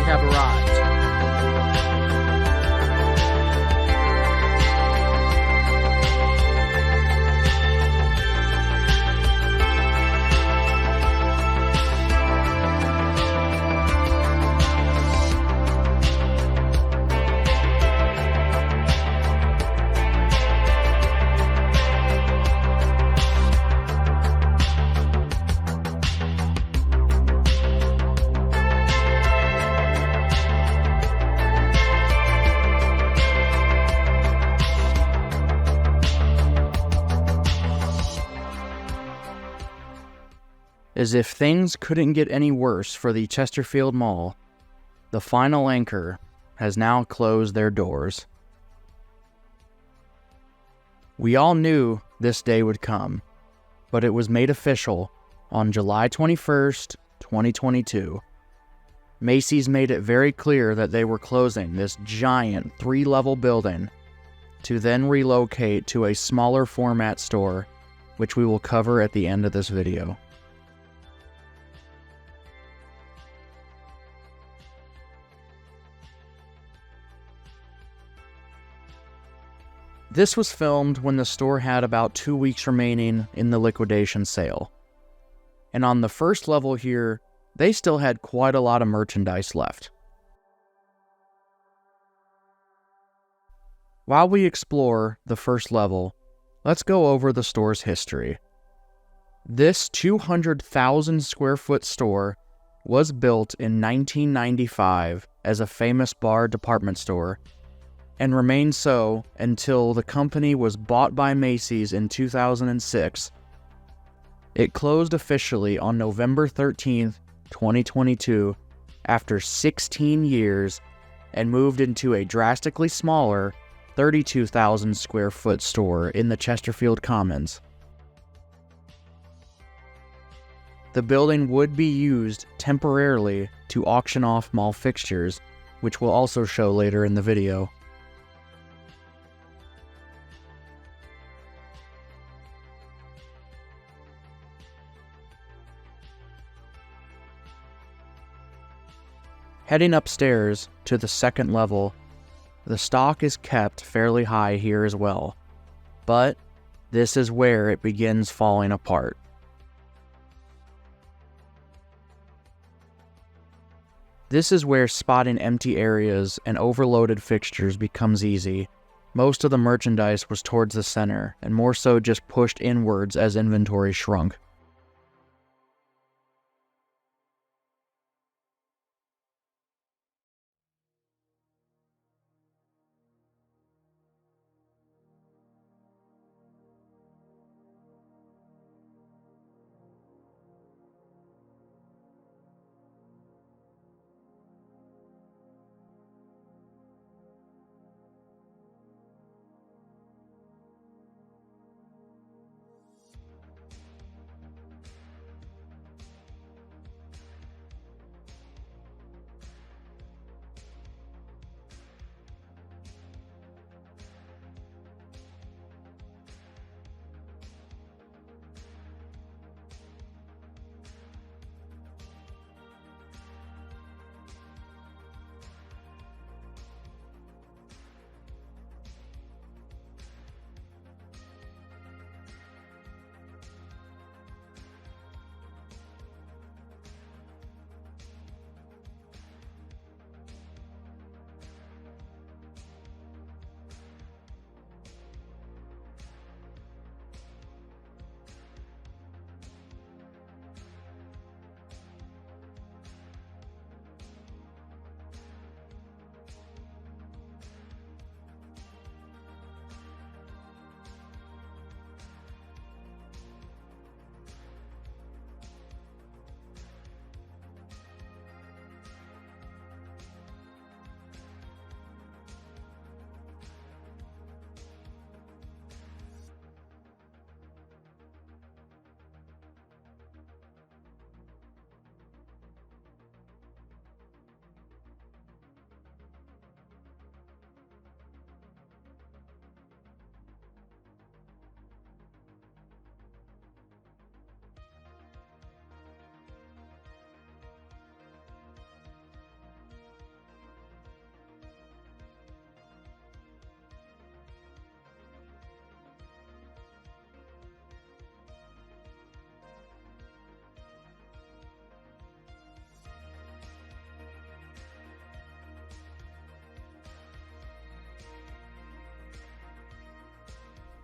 have arrived. As if things couldn't get any worse for the Chesterfield Mall, the final anchor has now closed their doors. We all knew this day would come, but it was made official on July 21st, 2022. Macy's made it very clear that they were closing this giant 3-level building to then relocate to a smaller format store, which we will cover at the end of this video. This was filmed when the store had about 2 weeks remaining in the liquidation sale. And on the first level here, they still had quite a lot of merchandise left. While we explore the first level, let's go over the store's history. This 200,000 square foot store was built in 1995 as a Famous Barr department store, and remained so until the company was bought by Macy's in 2006. It closed officially on November 13th, 2022, after 16 years, and moved into a drastically smaller 32,000 square foot store in the Chesterfield Commons. The building would be used temporarily to auction off mall fixtures, which we'll also show later in the video. Heading upstairs to the second level, the stock is kept fairly high here as well, but this is where it begins falling apart. This is where spotting empty areas and overloaded fixtures becomes easy. Most of the merchandise was towards the center, and more so just pushed inwards as inventory shrunk.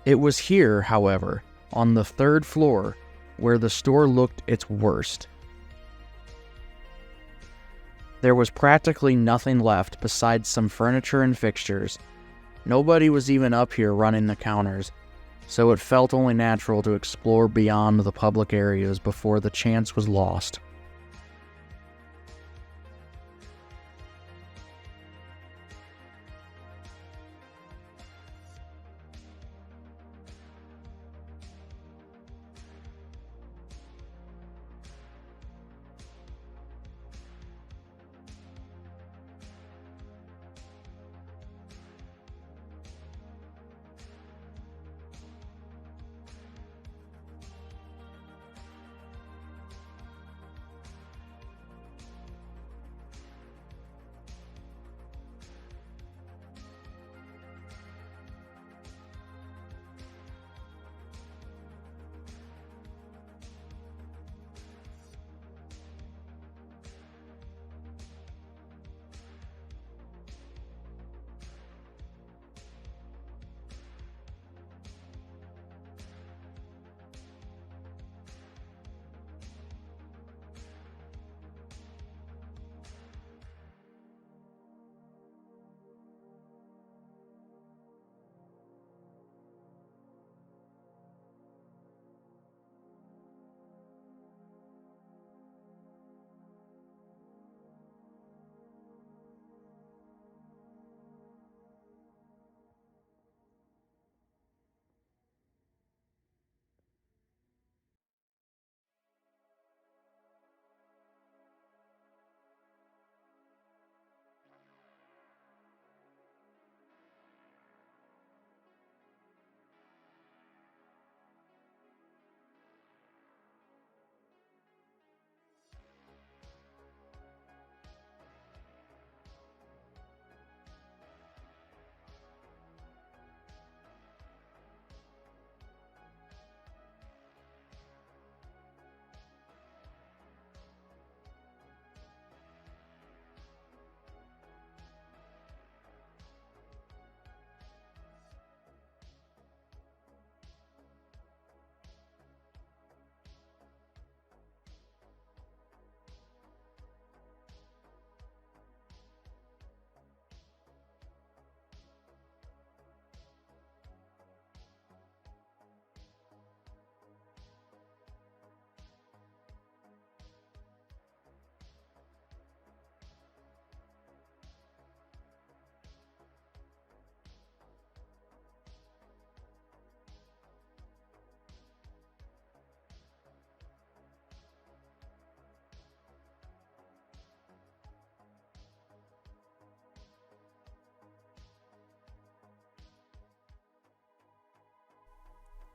It was here, however, on the third floor, where the store looked its worst. There was practically nothing left besides some furniture and fixtures. Nobody was even up here running the counters, so it felt only natural to explore beyond the public areas before the chance was lost.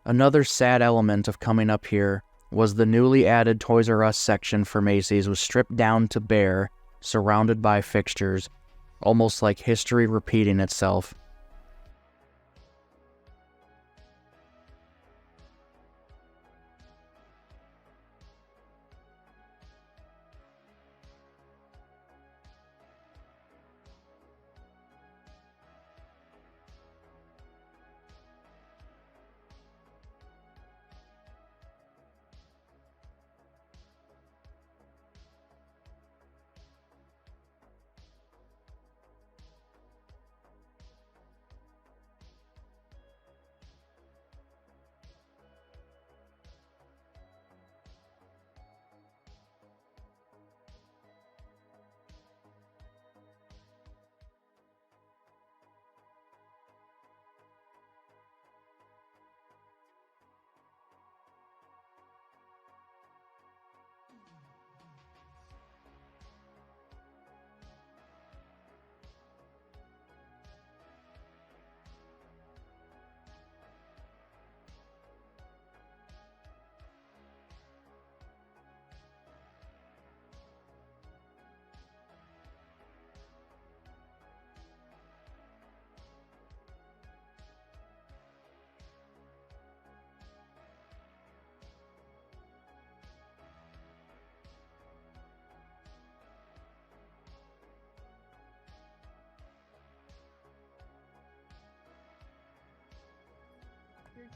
Another sad element of coming up here was the newly added Toys R Us section for Macy's was stripped down to bare, surrounded by fixtures, almost like history repeating itself.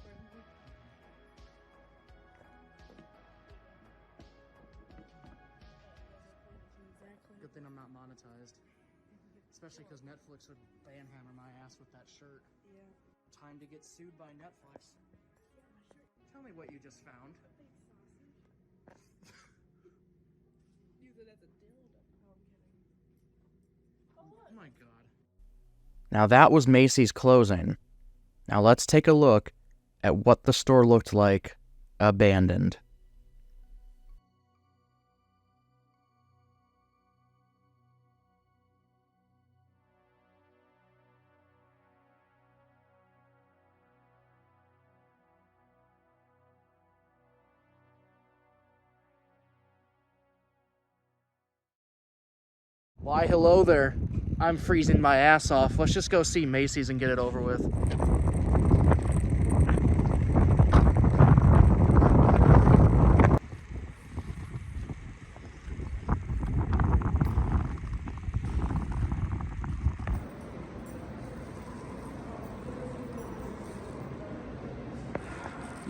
friendly. Exactly. Good thing I'm not monetized. Especially because Netflix would banhammer my ass with that shirt. Yeah. Time to get sued by Netflix. Tell me what you just found. A big sausage. Use it as a dildo. Oh, I'm kidding. Oh, what? Oh my god. Now that was Macy's closing. Now let's take a look at what the store looked like abandoned. Why, hello there. I'm freezing my ass off. Let's just go see Macy's and get it over with.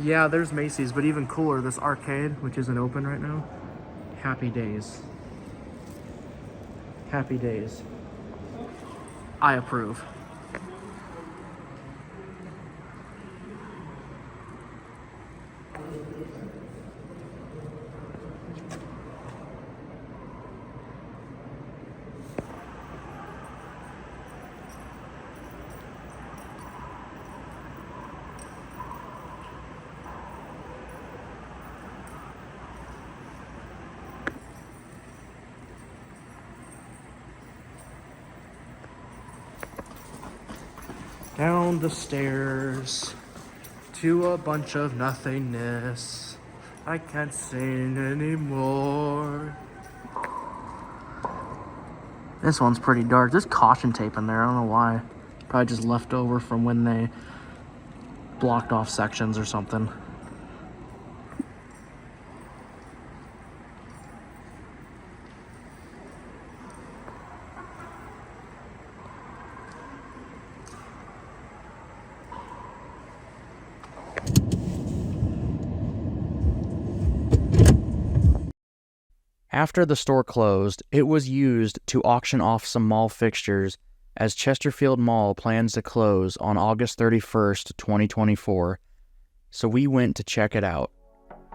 Yeah, there's Macy's, but even cooler, this arcade, which isn't open right now. Happy days. Happy days. I approve. Down the stairs to a bunch of nothingness. I can't sing anymore. This one's pretty dark. There's caution tape in there. I don't know why. Probably just left over from when they blocked off sections or something. After the store closed, it was used to auction off some mall fixtures as Chesterfield Mall plans to close on August 31st, 2024. So we went to check it out,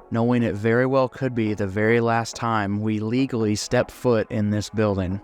knowing it very well could be the very last time we legally step foot in this building.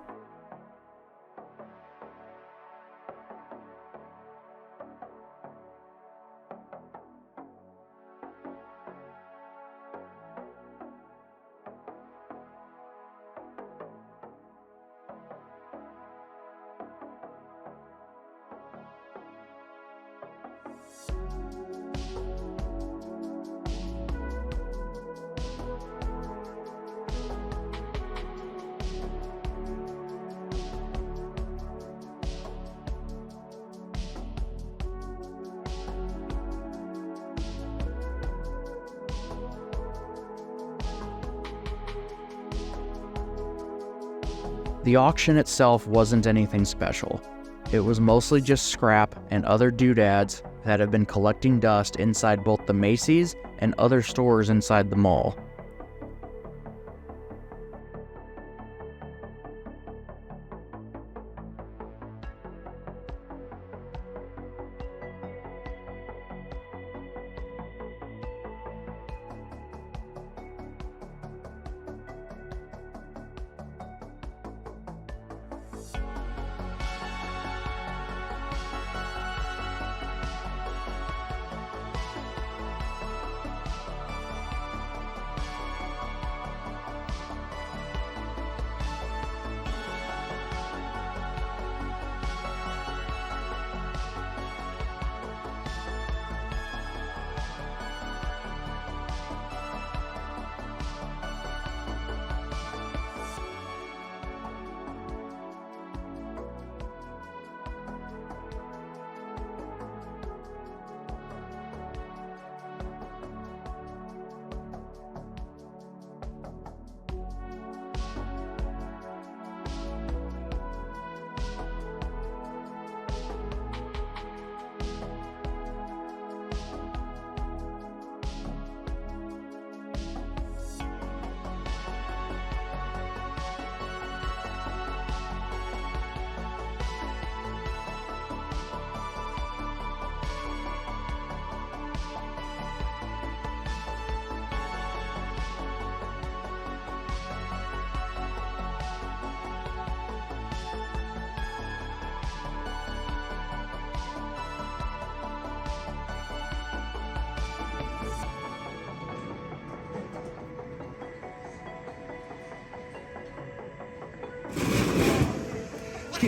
The auction itself wasn't anything special. It was mostly just scrap and other doodads that have been collecting dust inside both the Macy's and other stores inside the mall.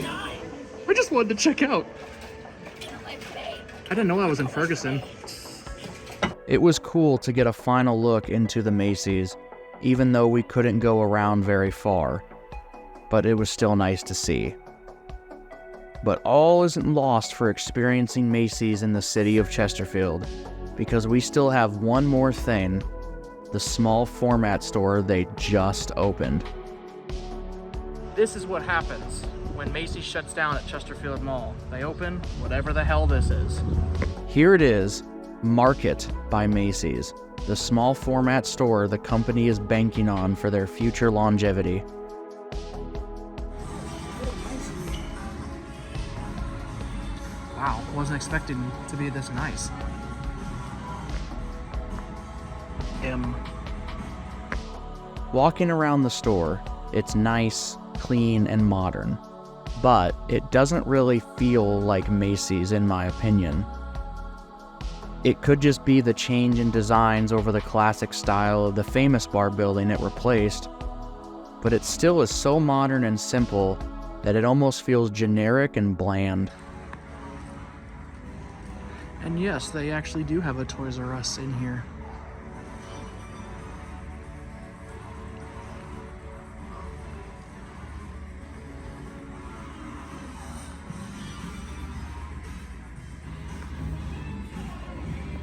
I just wanted to check out. I didn't know I was in Ferguson. It was cool to get a final look into the Macy's, even though we couldn't go around very far. But it was still nice to see. But all isn't lost for experiencing Macy's in the city of Chesterfield, because we still have one more thing, the small format store they just opened. This is what happens when Macy's shuts down at Chesterfield Mall. They open whatever the hell this is. Here it is, Market by Macy's, the small format store the company is banking on for their future longevity. Wow, wasn't expecting to be this nice. Walking around the store, it's nice, clean, and modern, but it doesn't really feel like Macy's in my opinion. It could just be the change in designs over the classic style of the Famous Barr building it replaced, but it still is so modern and simple that it almost feels generic and bland. And yes, they actually do have a Toys R Us in here.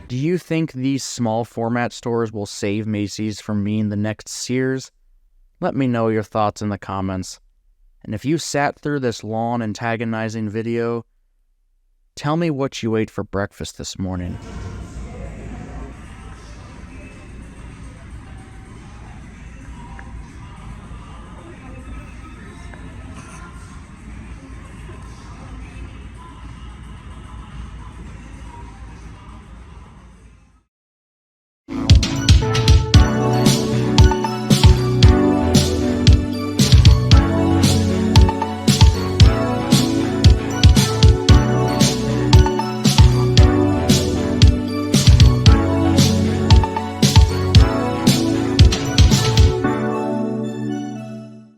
Do you think these small format stores will save Macy's from being the next Sears? Let me know your thoughts in the comments. And if you sat through this long antagonizing video, tell me what you ate for breakfast this morning.